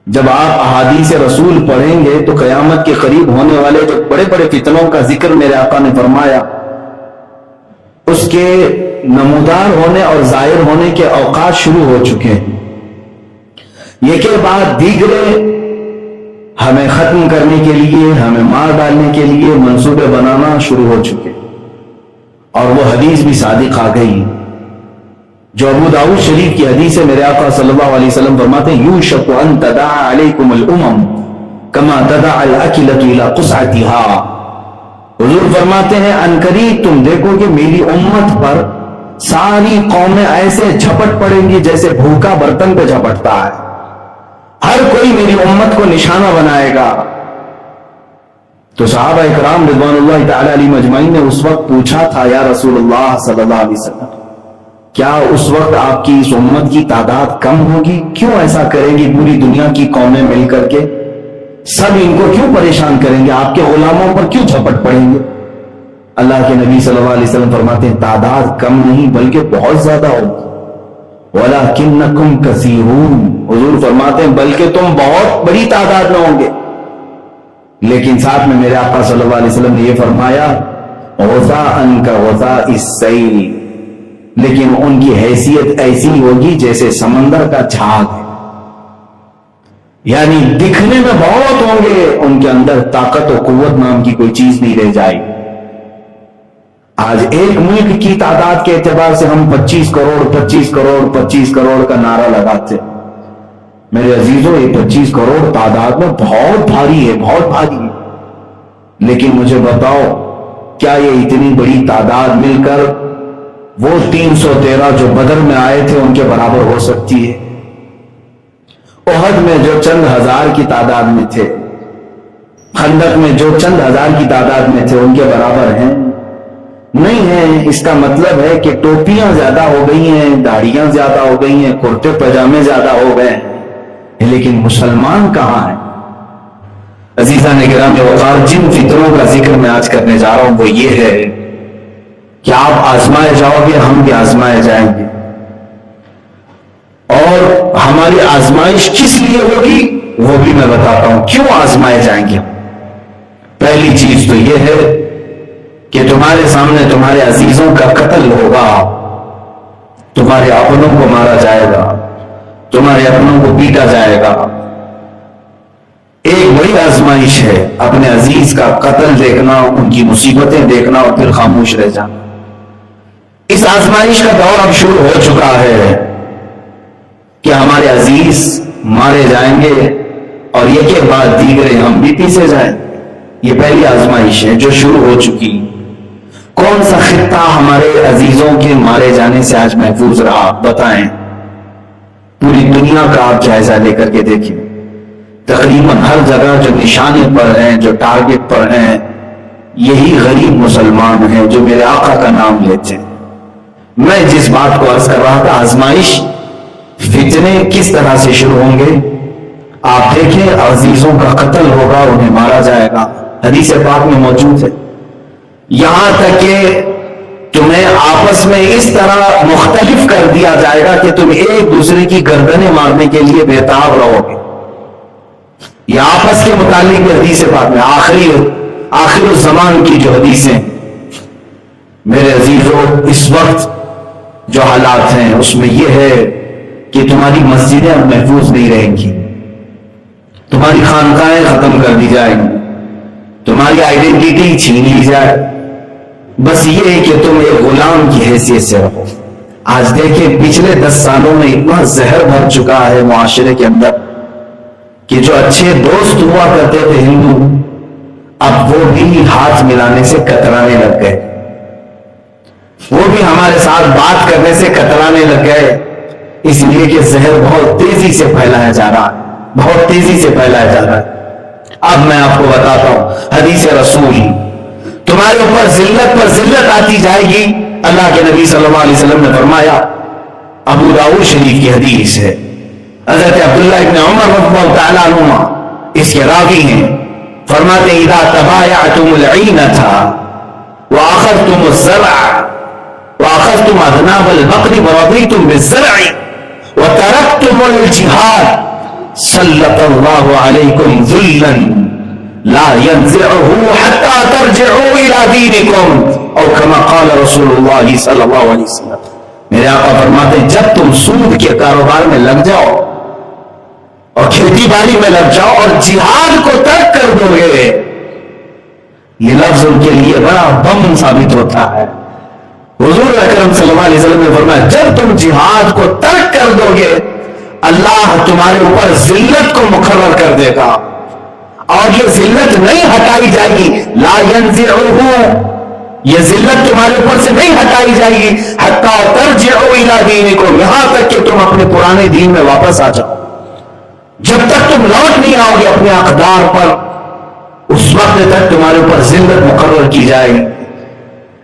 جب آپ احادیث رسول پڑھیں گے تو قیامت کے قریب ہونے والے جو بڑے بڑے فتنوں کا ذکر میرے آقا نے فرمایا، اس کے نمودار ہونے اور ظاہر ہونے کے اوقات شروع ہو چکے ہیں۔ یہ کے بعد دیگرے ہمیں ختم کرنے کے لیے، ہمیں مار ڈالنے کے لیے منصوبے بنانا شروع ہو چکے، اور وہ حدیث بھی صادق آ گئی جو ابو داؤد شریف کی حدیث ہے۔ میرے آقا صلی اللہ علیہ وسلم فرماتے ہیں یوشک ان تداعى علیکم الامم کما تداعى الاکلۃ الی قصعتها۔ حضور فرماتے ہیں عنقریب تم دیکھو کہ میری امت پر ساری قومیں ایسے جھپٹ پڑیں گی جیسے بھوکا برتن پہ جھپٹتا ہے، ہر کوئی میری امت کو نشانہ بنائے گا۔ تو صحابہ اکرام رضوان اللہ تعالی علیہم اجمعین نے اس وقت پوچھا تھا یا رسول اللہ صلی اللہ علیہ وسلم، کیا اس وقت آپ کی اس امت کی تعداد کم ہوگی؟ کیوں ایسا کریں گی پوری دنیا کی قومیں مل کر کے؟ سب ان کو کیوں پریشان کریں گے؟ آپ کے غلاموں پر کیوں جھپٹ پڑیں گے؟ اللہ کے نبی صلی اللہ علیہ وسلم فرماتے ہیں تعداد کم نہیں بلکہ بہت زیادہ ہوگی۔ وَلَكِنَّكُمْ كَثِيرُونَ، حضور فرماتے ہیں بلکہ تم بہت بڑی تعداد میں ہوں گے۔ لیکن ساتھ میں میرے آقا صلی اللہ علیہ وسلم نے یہ فرمایا غثاءً كَغُثَاءِ السَّيْلِ، لیکن ان کی حیثیت ایسی ہوگی جیسے سمندر کا جھاگ ہے، یعنی دکھنے میں بہت ہوں گے، ان کے اندر طاقت و قوت نام کی کوئی چیز نہیں رہ جائے گی۔ آج ایک ملک کی تعداد کے اعتبار سے ہم 25 کروڑ 25 کروڑ 25 کروڑ کا نعرہ لگاتے، میرے عزیزوں یہ 25 کروڑ تعداد میں بہت بھاری ہے، بہت بھاری ہے، لیکن مجھے بتاؤ کیا یہ اتنی بڑی تعداد مل کر وہ 313 جو بدر میں آئے تھے ان کے برابر ہو سکتی ہے؟ احد میں جو چند ہزار کی تعداد میں تھے، خندق میں جو چند ہزار کی تعداد میں تھے، ان کے برابر ہیں؟ نہیں ہیں۔ اس کا مطلب ہے کہ ٹوپیاں زیادہ ہو گئی ہیں، داڑیاں زیادہ ہو گئی ہیں، کرتے پاجامے زیادہ ہو گئے ہیں، لیکن مسلمان کہاں ہیں؟ عزیزان کرام وقار، جن فطروں کا ذکر میں آج کرنے جا رہا ہوں وہ یہ ہے کہ آپ آزمائے جاؤ گے، ہم بھی آزمائے جائیں گے، اور ہماری آزمائش کس لیے ہوگی وہ بھی میں بتاتا ہوں کیوں آزمائے جائیں گے۔ پہلی چیز تو یہ ہے کہ تمہارے سامنے تمہارے عزیزوں کا قتل ہوگا، تمہارے اپنوں کو مارا جائے گا، تمہارے اپنوں کو پیٹا جائے گا۔ ایک بڑی آزمائش ہے اپنے عزیز کا قتل دیکھنا، ان کی مصیبتیں دیکھنا اور پھر خاموش رہ جانا۔ اس آزمائش کا دور اب شروع ہو چکا ہے کہ ہمارے عزیز مارے جائیں گے اور یہ کے بعد دیگرے ہم بھی پیسے جائیں۔ یہ پہلی آزمائش ہے جو شروع ہو چکی۔ کون سا خطہ ہمارے عزیزوں کے مارے جانے سے آج محفوظ رہا بتائیں؟ پوری دنیا کا آپ جائزہ لے کر کے دیکھیں، تقریباً ہر جگہ جو نشانے پر ہیں، جو ٹارگٹ پر ہیں، یہی غریب مسلمان ہیں جو میرے آقا کا نام لیتے ہیں۔ میں جس بات کو عرض کر رہا تھا، آزمائش، فتنے کس طرح سے شروع ہوں گے؟ آپ دیکھیں عزیزوں کا قتل ہوگا، انہیں مارا جائے گا، حدیث پاک میں موجود ہے، یہاں تک کہ تمہیں آپس میں اس طرح مختلف کر دیا جائے گا کہ تم ایک دوسرے کی گردنیں مارنے کے لیے بےتاب رہو گے۔ یہ آپس کے متعلق حدیث پاک میں آخر الزمان کی جو حدیثیں، میرے عزیزوں اس وقت جو حالات ہیں اس میں یہ ہے کہ تمہاری مسجدیں اب محفوظ نہیں رہیں گی، تمہاری خانقاہیں ختم کر دی جائیں گی، تمہاری آئیڈینٹی چھین لی جائے، بس یہ ہے کہ تم ایک غلام کی حیثیت سے رہو۔ آج دیکھیں پچھلے 10 سالوں میں اتنا زہر بھر چکا ہے معاشرے کے اندر کہ جو اچھے دوست ہوا کرتے تھے ہندو، اب وہ بھی ہاتھ ملانے سے کترانے لگ گئے، وہ بھی ہمارے ساتھ بات کرنے سے کترانے لگ گئے، اس لیے کہ زہر بہت تیزی سے پھیلایا جا رہا ہے، بہت تیزی سے پھیلایا جا رہا ہے۔ اب میں آپ کو بتاتا ہوں حدیث رسول، تمہارے اوپر ذلت پر ذلت آتی جائے گی۔ اللہ کے نبی صلی اللہ علیہ وسلم نے فرمایا، ابو داؤد شریف کی حدیث ہے، حضرت عبداللہ ابن عمر رضی اللہ تعالیٰ عنہما اس کے راوی ہیں، فرماتے ہیں اذا تبایعتم العینۃ واخذتم الزرع واخذتم اذناب البقر ورضیتم بالزرع وترکتم الجہاد سلط اللہ علیکم ذلا لا ينزعه حتى ترجعوا الى دینکم او کما قال رسول اللہ صلی اللہ علیہ وسلم. میرے آقا فرماتے ہیں جب تم سود کے کاروبار میں لگ جاؤ اور کھیتی باڑی میں لگ جاؤ اور جہاد کو ترک کر دو گے، یہ لفظ ان کے لیے بڑا بم ثابت ہوتا ہے. حضور اکرم صلی اللہ علیہ وسلم نے فرمایا جب تم جہاد کو ترک کر دو گے اللہ تمہارے اوپر ذلت کو مقرر کر دے گا، اور یہ ذلت نہیں ہٹائی جائے گی. لا ينزعه، یہ ذلت تمہارے اوپر سے نہیں ہٹائی جائے گی حتی ترجعوا الی دینکم، یہاں تک کہ تم اپنے پرانے دین میں واپس آ جاؤ. جب تک تم لوٹ نہیں آؤ گے اپنے اقدار پر اس وقت تک تمہارے اوپر ذلت مقرر کی جائے گی.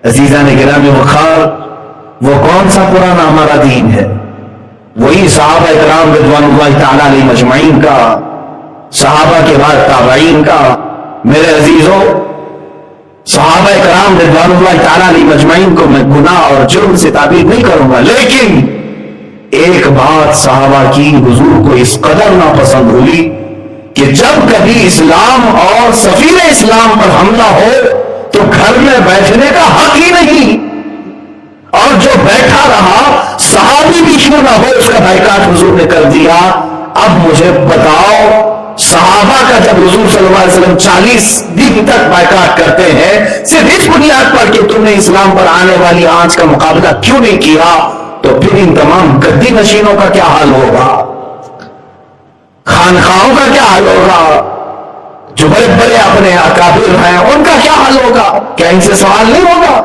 عزیزان گرامی وقار، وہ کون سا پرانا ہمارا دین ہے؟ وہی صحابہ کرام رضوان اللہ تعالی علیہ مجمعین کا، صحابہ کے بعد تابعین کا. میرے عزیزوں، صحابہ کرام رضوان اللہ تعالی علیہ مجمعین کو میں گناہ اور جرم سے تعبیر نہیں کروں گا، لیکن ایک بات صحابہ کی حضور کو اس قدر ناپسند ہوئی کہ جب کبھی اسلام اور سفیر اسلام پر حملہ ہو تو گھر میں بیٹھنے کا حق ہی نہیں، اور جو بیٹھا رہا صحابی بھی کیوں نہ ہو اس کا بائیکاٹ حضور نے کر دیا. اب مجھے بتاؤ، صحابہ کا جب حضور صلی اللہ علیہ وسلم 40 دن تک بائیکاٹ کرتے ہیں صرف اس بنیاد پر کہ تم نے اسلام پر آنے والی آنچ کا مقابلہ کیوں نہیں کیا، تو پھر ان تمام گدی نشینوں کا کیا حال ہوگا، خانخواہوں کا کیا حال ہوگا، جو بڑے بڑے اپنے اکابر ہیں ان کا کیا حال ہوگا؟ کیا ان سے سوال نہیں ہوگا؟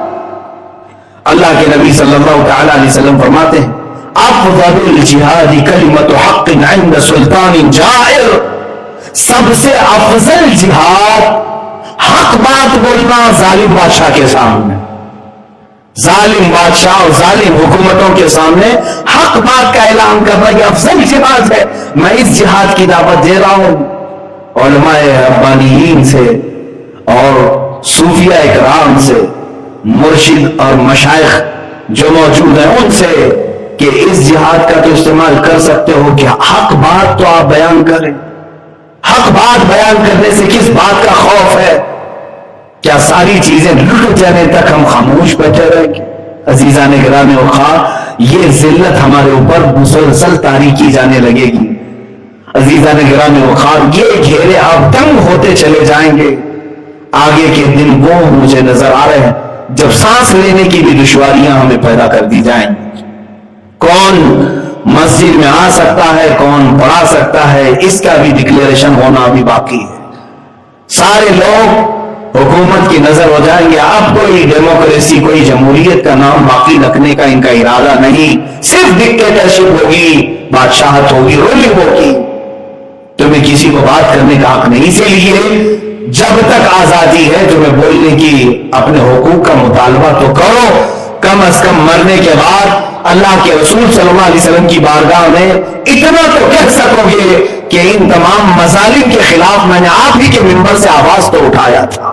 اللہ کے نبی صلی اللہ تعالی علیہ وسلم فرماتے ہیں افضل الجہاد کلمۃ حق عند سلطان جائر، سب سے افضل جہاد حق بات بولنا ظالم بادشاہ کے سامنے، ظالم بادشاہ اور ظالم حکومتوں کے سامنے حق بات کا اعلان کرنا یہ افضل جہاد ہے. میں اس جہاد کی دعوت دے رہا ہوں علماء ربانیین سے اور صوفیہ اکرام سے، مرشد اور مشائخ جو موجود ہیں ان سے، کہ اس جہاد کا تو استعمال کر سکتے ہو کہ حق بات تو آپ بیان کریں. حق بات بیان کرنے سے کس بات کا خوف ہے؟ کیا ساری چیزیں لٹ جانے تک ہم خاموش بیٹھے رہیں گے؟ عزیزان گرامی وقار، یہ ذلت ہمارے اوپر مسلسل طاری کی جانے لگے گی. عزیزان گرامی وقار، یہ گھیرے آپ تنگ ہوتے چلے جائیں گے. آگے کے دن وہ مجھے نظر آ رہے ہیں جب سانس لینے کی بھی دشواریاں ہمیں پیدا کر دی جائیں. کون مسجد میں آ سکتا ہے، کون پڑھا سکتا ہے، اس کا بھی ڈکلیریشن ہونا ابھی باقی ہے. سارے لوگ حکومت کی نظر ہو جائیں گے. اب کوئی ڈیموکریسی، کوئی جمہوریت کا نام باقی رکھنے کا ان کا ارادہ نہیں، صرف ڈکٹیٹرشپ ہوگی، بادشاہت ہوگی، رولنگ ہوگی. تمہیں کسی کو بات کرنے کا حق نہیں. اسی لیے جب تک آزادی ہے تمہیں بولنے کی، اپنے حقوق کا مطالبہ تو کرو. کم از کم مرنے کے بعد اللہ کے رسول صلی اللہ علیہ وسلم کی بارگاہ میں اتنا تو کہہ سکو گے کہ ان تمام مظالم کے خلاف میں نے آپ ہی کے منبر سے آواز تو اٹھایا تھا.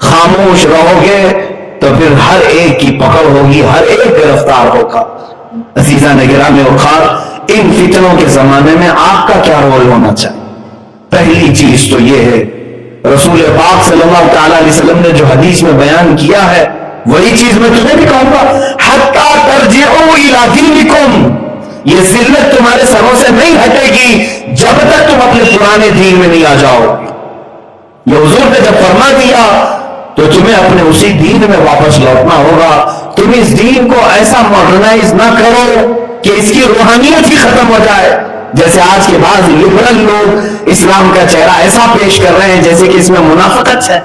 خاموش رہو گے تو پھر ہر ایک کی پکڑ ہوگی، ہر ایک گرفتار ہوگا. عزیزان گرامی وقار، ان فتنوں کے زمانے میں آپ کا کیا رول ہونا چاہیے؟ پہلی چیز تو یہ ہے، رسول پاک صلی اللہ تعالی علیہ وسلم نے جو حدیث میں بیان کیا ہے وہی چیز میں تمہیں بھی کہوں گا، حتی ترجعوا الی دینکم. یہ ذلت تمہارے سروں سے نہیں ہٹے گی جب تک تم اپنے پرانے دین میں نہیں آ جاؤ. یہ حضور نے جب فرما دیا تو تمہیں اپنے اسی دین میں واپس لوٹنا ہوگا. تم اس دین کو ایسا ماڈرنائز نہ کرو کہ اس کی روحانیت ہی ختم ہو جائے. جیسے آج کے بعض لبرل لوگ اسلام کا چہرہ ایسا پیش کر رہے ہیں جیسے کہ اس میں منافقت ہے.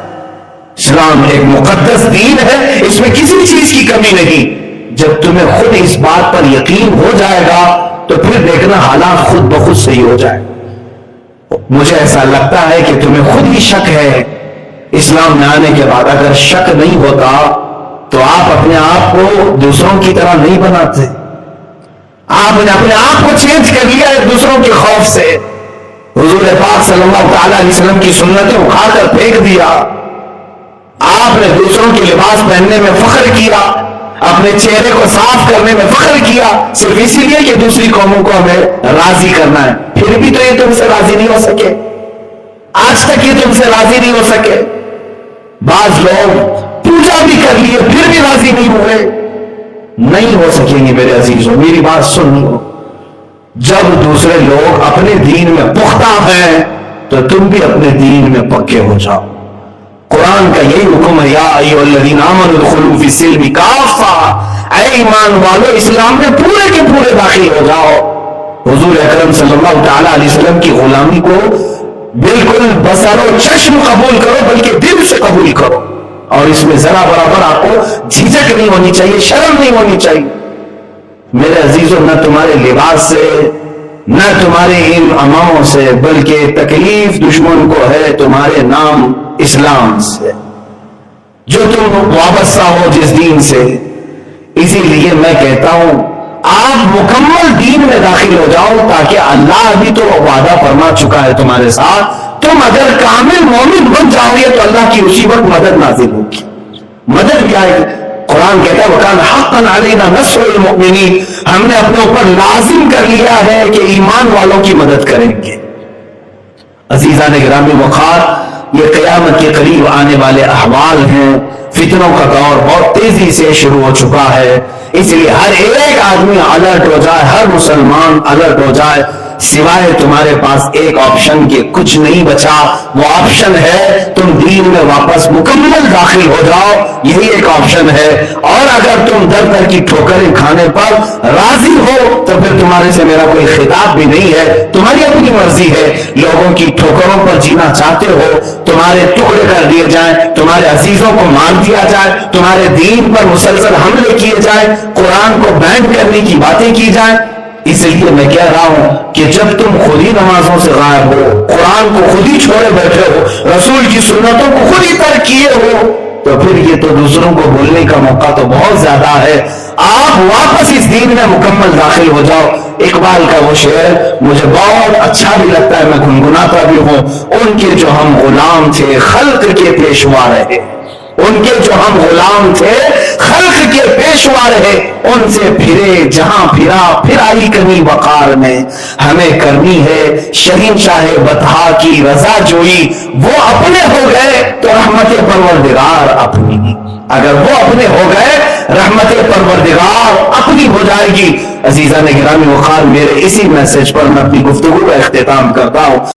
اسلام ایک مقدس دین ہے، اس میں کسی چیز کی کمی نہیں. جب تمہیں خود اس بات پر یقین ہو جائے گا تو پھر دیکھنا حالات خود بخود صحیح ہو جائے. مجھے ایسا لگتا ہے کہ تمہیں خود ہی شک ہے. اسلام میں آنے کے بعد اگر شک نہیں ہوتا تو آپ اپنے آپ کو دوسروں کی طرح نہیں بناتے. آپ نے اپنے آپ کو چینج کر لیا ہے دوسروں کے خوف سے. حضور پاک صلی اللہ تعالی علیہ وسلم کی سنتیں اٹھا کر پھینک دیا. آپ نے دوسروں کے لباس پہننے میں فخر کیا. اپنے چہرے کو صاف کرنے میں فخر کیا صرف اسی لیے کہ دوسری قوموں کو ہمیں راضی کرنا ہے. پھر بھی تو یہ تم سے راضی نہیں ہو سکے, آج تک یہ تم سے راضی نہیں ہو سکے. بعض لوگ پوجا بھی کر لیے پھر بھی راضی نہیں ہوئے. نہیں ہو سکیں گے میرے عزیزوں, میری بات سن لو. جب دوسرے لوگ اپنے دین میں پختہ ہیں تو تم بھی اپنے دین میں پکے ہو جاؤ. قرآن کا یہی حکم ہے, یا ایھا الذین آمنوا ادخلوا فی السلم کافہ, اے ایمان والو اسلام میں پورے کے پورے داخل ہو جاؤ. حضور اکرم صلی اللہ تعالی علیہ وسلم کی غلامی کو بالکل بصر و چشم قبول کرو, بلکہ دل سے قبول کرو, اور اس میں ذرا برابر آپ کو جھجک نہیں ہونی چاہیے, شرم نہیں ہونی چاہیے. میرے عزیزوں, نہ تمہارے لباس سے نہ تمہارے ان اماموں سے, بلکہ تکلیف دشمن کو ہے تمہارے نام اسلام سے, جو تم وابستہ ہو جس دین سے. اسی لیے میں کہتا ہوں آپ مکمل دین میں داخل ہو جاؤ, تاکہ اللہ بھی تو وعدہ فرما چکا ہے تمہارے ساتھ. تم اگر کامل مومن بن جاؤ گے تو اللہ کی اسی وقت مدد نازل ہوگی, مدد بھی آئے گی. قرآن کہتا ہے وَكَانَ حَقًّا عَلَيْنَا نَصْرُ الْمُؤْمِنِينَ, ہم نے اپنے اوپر لازم کر لیا ہے کہ ایمان والوں کی مدد کریں گے. عزیزان گرامی وقار, یہ قیامت کے قریب آنے والے احوال ہیں. فتنوں کا دور بہت تیزی سے شروع ہو چکا ہے, اس لیے ہر ایک آدمی الرٹ ہو جائے, ہر مسلمان الرٹ ہو جائے. سوائے تمہارے پاس ایک آپشن کے کچھ نہیں بچا, وہ آپشن ہے تم دین میں واپس مکمل داخل ہو جاؤ, یہی ایک آپشن ہے. اور اگر تم در در کی ٹھوکریں کھانے پر راضی ہو تو پھر تمہارے سے میرا کوئی خطاب بھی نہیں ہے, تمہاری اپنی مرضی ہے. لوگوں کی ٹھوکروں پر جینا چاہتے ہو, تمہارے ٹکڑے کر دیے جائیں, تمہارے عزیزوں کو مار دیا جائے, تمہارے دین پر مسلسل حملے کیے جائیں, قرآن کو بینڈ کرنے کی باتیں کی جائیں. اس لیے میں کہہ رہا ہوں کہ جب تم خود ہی نمازوں سے غائب ہو, قرآن کو خود ہی چھوڑے بیٹھے ہو, رسول کی سنتوں کو خود ہی ترک کیے ہو, تو پھر یہ تو دوسروں کو بولنے کا موقع تو بہت زیادہ ہے. آپ واپس اس دین میں مکمل داخل ہو جاؤ. اقبال کا وہ شعر مجھے بہت اچھا بھی لگتا ہے, میں گنگناتا بھی ہوں. ان کے جو ہم غلام تھے خلق کے پیشوا رہے, ان کے جو ہم غلام تھے خلق کے پیشوا رہے, ان سے پھرے جہاں پھرا پھر آئی کمی وقار میں. ہمیں کرنی ہے شہنشاہ بطحا کی رضا جوئی, وہ اپنے ہو گئے تو رحمت پروردگار اپنی, اگر وہ اپنے ہو گئے رحمت پروردگار اپنی ہو جائے گی. عزیزان گرامی وقار, میرے اسی میسج پر میں اپنی گفتگو کا اختتام کرتا ہوں.